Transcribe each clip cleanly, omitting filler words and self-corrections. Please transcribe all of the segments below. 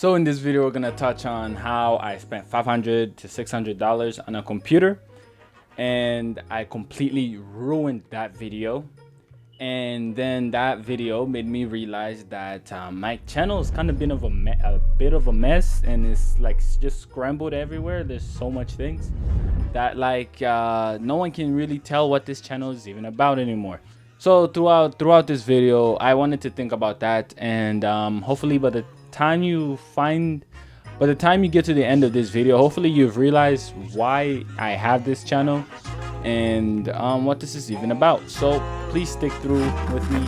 So in this video, we're gonna touch on how I spent $500 to $600 on a computer, and I completely ruined that video. And then that video made me realize that my channel is kind of been of a bit of a mess, and it's like just scrambled everywhere. There's so much things that no one can really tell what this channel is even about anymore. So throughout this video, I wanted to think about that, and hopefully by the time you get to the end of this video, hopefully you've realized why I have this channel and what this is even about. So please stick through with me.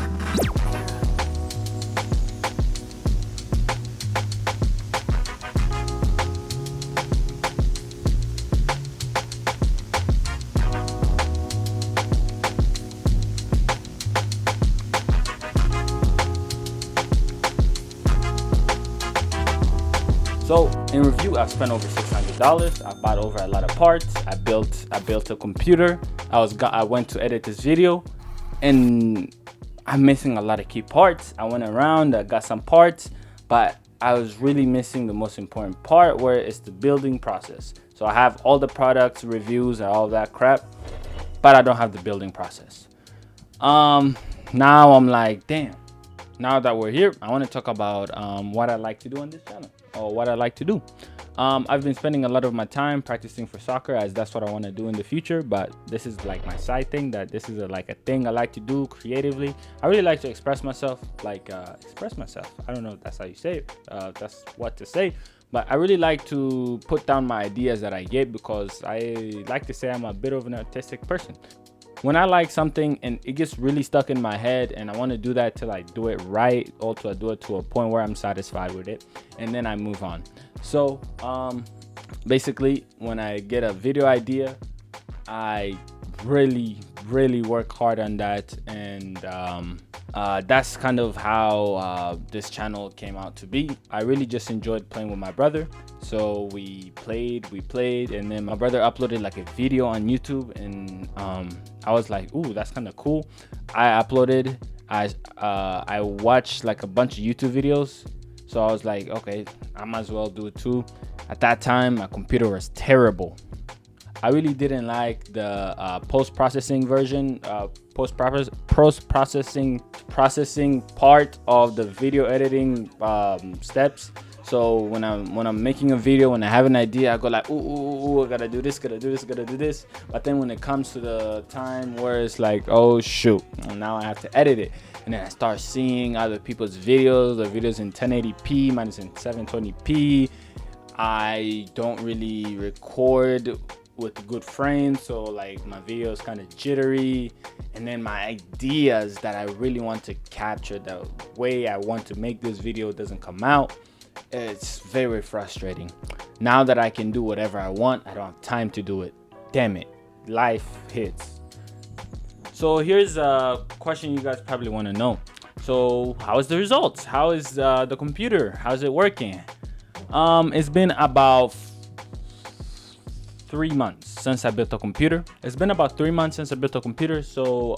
So in review, I've spent over $600. I bought over a lot of parts. I built a computer. I went to edit this video, and I'm missing a lot of key parts. I went around, I got some parts, but I was really missing the most important part, where it's the building process. So I have all the products, reviews, and all that crap, but I don't have the building process. Now I'm like, damn. Now that we're here, I want to talk about what I like to do on this channel, or what I like to do. I've been spending a lot of my time practicing for soccer, as that's what I want to do in the future, but this is like my side thing. That this is a thing I like to do creatively. I really like to express myself, I don't know if that's how you say it, that's what to say, but I really like to put down my ideas that I get, because I like to say I'm a bit of an artistic person. When I like something and it gets really stuck in my head, and I want to do that till I do it right, or till I do it to a point where I'm satisfied with it, and then I move on. So basically, when I get a video idea, I really work hard on that, and that's kind of how this channel came out to be. I really just enjoyed playing with my brother. So we played, and then my brother uploaded like a video on YouTube, and I was like, ooh, that's kind of cool. I uploaded, I watched like a bunch of YouTube videos, so I was like, okay, I might as well do it too. At that time, my computer was terrible. I really didn't like the post-processing version, processing part of the video editing steps. So when I'm making a video, when I have an idea, I go like, ooh, I gotta do this. But then when it comes to the time where it's like, oh shoot, now I have to edit it, and then I start seeing other people's videos, the videos in 1080p, mine is in 720p. I don't really record with good frames, so like my video is kind of jittery, and then my ideas that I really want to capture, the way I want to make this video, doesn't come out. It's very frustrating. Now that I can do whatever I want, I don't have time to do it. Damn it, life hits. So here's a question you guys probably want to know. So how is the results? How is the computer? How's it working? It's been about 3 months since I built a computer. So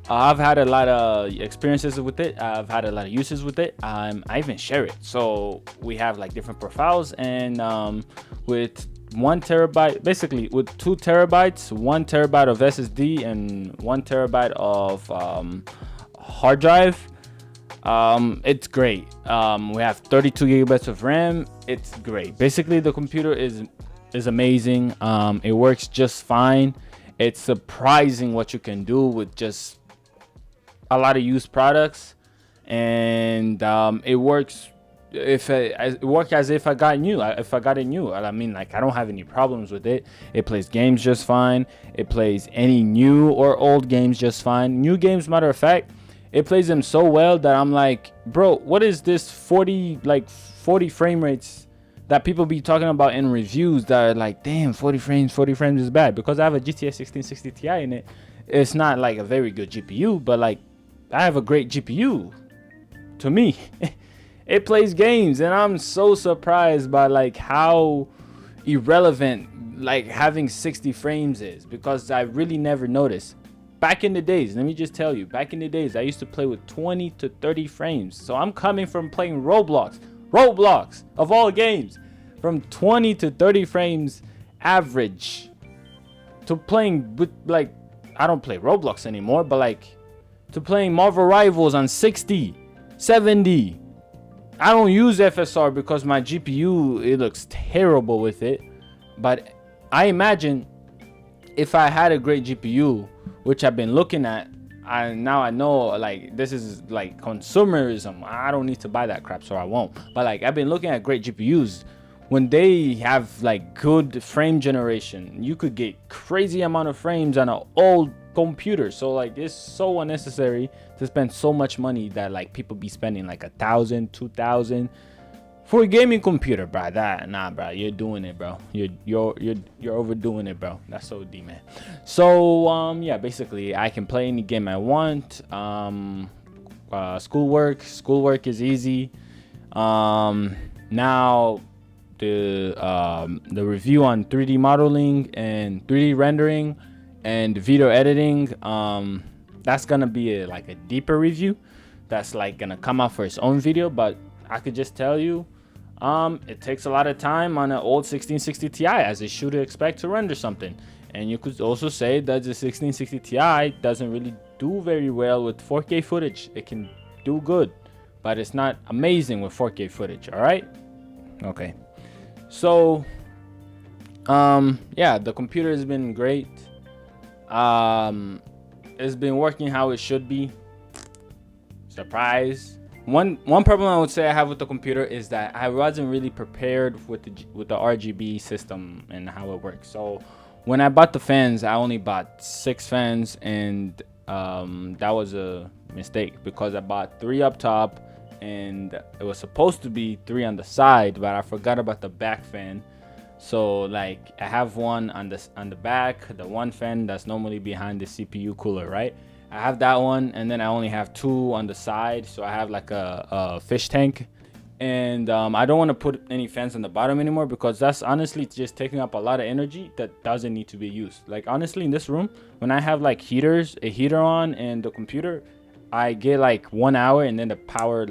I've had a lot of experiences with it. I've had a lot of uses with it. I even share it. So we have like different profiles, and with 1 terabyte, basically with 2 terabytes, 1 terabyte of SSD and 1 terabyte of hard drive, it's great. We have 32 gigabytes of RAM. It's great. Basically, the computer is amazing. It works just fine. It's surprising what you can do with just a lot of used products, and it works as if I got it new. I mean, like, I don't have any problems with it. It plays games just fine. It plays any new or old games just fine. New games, matter of fact, it plays them so well that I'm like, bro, what is this 40 frame rates that people be talking about in reviews, that are like, damn, 40 frames is bad? Because I have a GTX 1660 Ti in it. It's not like a very good GPU, but like, I have a great GPU. To me, it plays games, and I'm so surprised by like how irrelevant like having 60 frames is, because I really never noticed. Back in the days, let me just tell you, back in the days, I used to play with 20 to 30 frames. So I'm coming from playing Roblox Roblox, of all games, from 20 to 30 frames average, to playing with, like, I don't play Roblox anymore, but like, to playing Marvel Rivals on 60, 70. I don't use FSR because my GPU, it looks terrible with it. But I imagine if I had a great GPU, which I've been looking at, now I know, like, this is like consumerism. I don't need to buy that crap, so I won't. But like, I've been looking at great GPUs. When they have like good frame generation, you could get crazy amount of frames on an old computer. So like, it's so unnecessary to spend so much money that like people be spending like 1,000, 2,000 for a gaming computer, bro. Nah, bro, you're doing it, bro. You're overdoing it, bro. That's so D, man. So yeah, basically I can play any game I want. Schoolwork is easy. Now the review on 3D modeling and 3D rendering and video editing, that's gonna be like a deeper review. That's like gonna come out for its own video, but I could just tell you, it takes a lot of time on an old 1660 Ti, as it should expect, to render something. And you could also say that the 1660 Ti doesn't really do very well with 4K footage. It can do good, but it's not amazing with 4K footage. All right, okay. So yeah, the computer has been great. It's been working how it should be. Surprise. One problem I would say I have with the computer is that I wasn't really prepared with the RGB system and how it works. So when I bought the fans, I only bought 6 fans, and that was a mistake because I bought 3 up top and it was supposed to be 3 on the side, but I forgot about the back fan. So like, I have one on the back, the one fan that's normally behind the CPU cooler, right? I have that one, and then I only have 2 on the side, so I have like a fish tank. And I don't want to put any fans on the bottom anymore because that's honestly just taking up a lot of energy that doesn't need to be used. Like, honestly, in this room, when I have like a heater on and the computer, I get like 1 hour, and then the power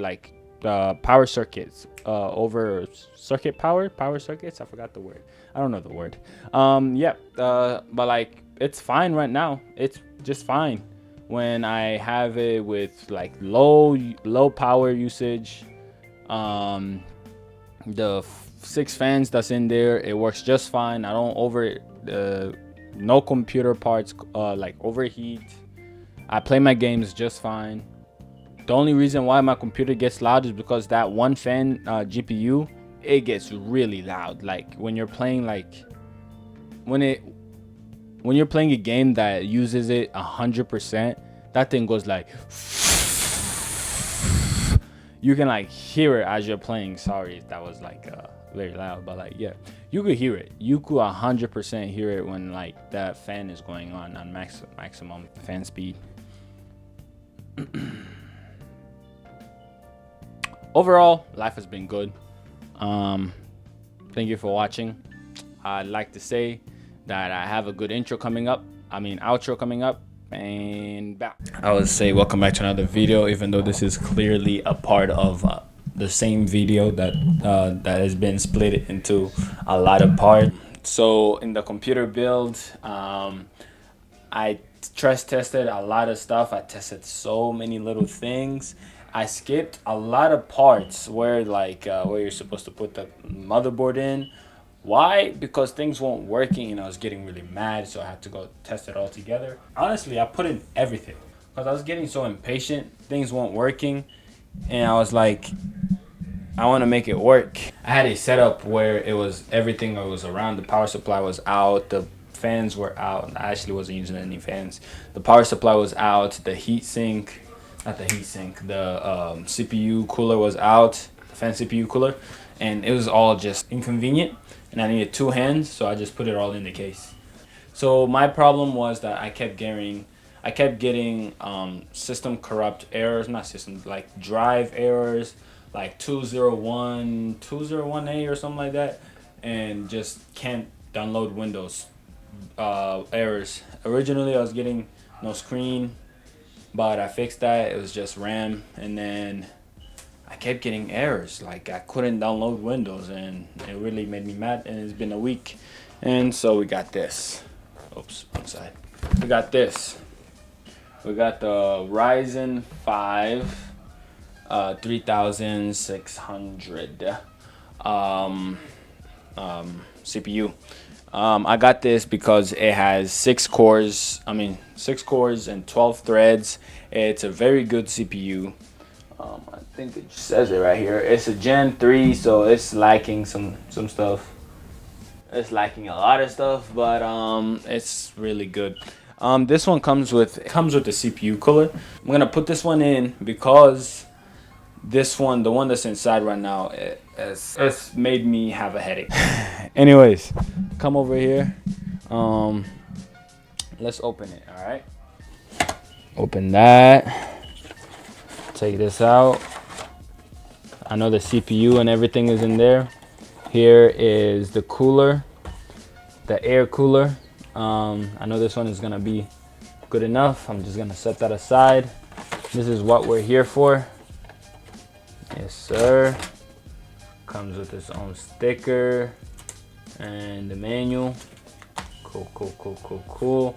circuits over circuit power circuits, I forgot the word, I don't know the word. But like, it's fine right now. It's just fine when I have it with like low power usage. The 6 fans that's in there, it works just fine. I don't no computer parts like overheat. I play my games just fine. The only reason why my computer gets loud is because that one fan GPU, it gets really loud. Like when you're playing, like when you're playing a game that uses it 100%, that thing goes like, you can like hear it as you're playing. Sorry if that was like very loud, but like, yeah, you could hear it. You could 100% hear it when like that fan is going on maximum fan speed. Overall, life has been good. Thank you for watching. I'd like to say that I have a good outro coming up, and back. I would say welcome back to another video, even though this is clearly a part of the same video that has been split into a lot of parts. So in the computer build, I stress tested a lot of stuff. I tested so many little things. I skipped a lot of parts where where you're supposed to put the motherboard in. Why? Because things weren't working and I was getting really mad, so I had to go test it all together. Honestly, I put in everything because I was getting so impatient. Things weren't working and I was like, I want to make it work. I had a setup where it was everything that was around. The power supply was out, the fans were out. I actually wasn't using any fans. The power supply was out, the CPU cooler was out, the fan CPU cooler, and it was all just inconvenient, and I needed 2 hands, so I just put it all in the case. So my problem was that I kept getting system corrupt errors, like drive errors, like 201A or something like that, and just can't download Windows errors. Originally I was getting no screen, but I fixed that. It was just RAM, and then I I kept getting errors. Like I couldn't download Windows, and it really made me mad. And it's been a week, and so we got this. Oops, one side. We got this. We got the Ryzen 5 3600 CPU. I got this because it has 6 cores. 6 cores and 12 threads. It's a very good CPU. I think it says it right here. It's a Gen 3, so it's lacking some stuff. It's lacking a lot of stuff, but it's really good. This one comes with the CPU cooler. I'm gonna put this one in because this one, the one that's inside right now, it's made me have a headache. Anyways, come over here. Let's open it. All right. Open that. Take this out. I know the CPU and everything is in there. Here is the cooler, the air cooler. I know this one is gonna be good enough. I'm just gonna set that aside. This is what we're here for. Yes, sir. Comes with its own sticker and the manual. Cool.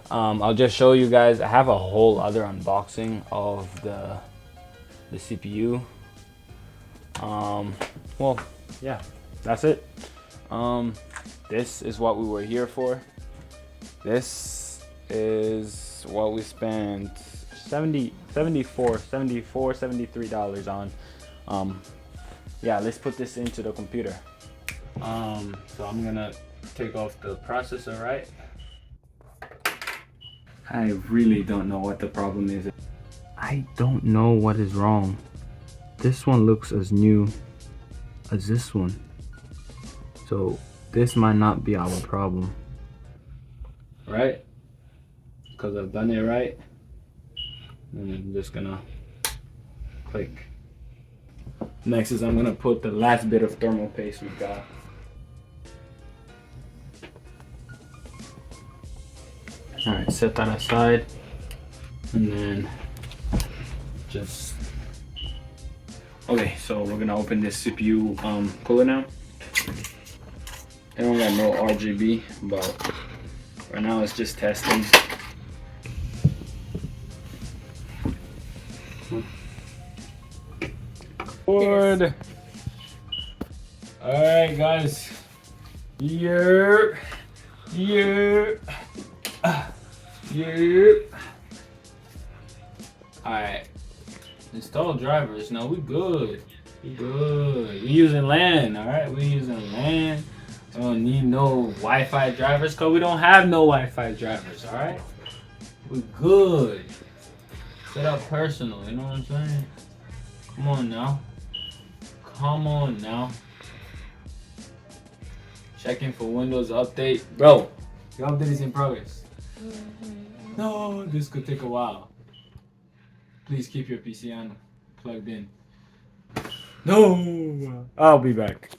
I'll just show you guys. I have a whole other unboxing of the CPU. Well, yeah, that's it. This is what we were here for. This is what we spent $73 on. Yeah, let's put this into the computer. So I'm gonna take off the processor, right? I really don't know what the problem is. I don't know what is wrong. This one looks as new as this one. So this might not be our problem. Right? Because I've done it right. And I'm just gonna click. Next is I'm gonna put the last bit of thermal paste we got. Alright, set that aside. And then just... Okay, so we're gonna open this CPU cooler now. I don't got no RGB, but right now it's just testing. Board. Alright guys. Yeah. Alright. Install drivers. No, we good. We using LAN, alright? We using LAN. We don't need no Wi-Fi drivers because we don't have no Wi-Fi drivers, alright? We good. Set up personal, you know what I'm saying? Come on now. Checking for Windows update. Bro, the update is in progress. No, this could take a while. Please keep your PC on plugged in. No, I'll be back.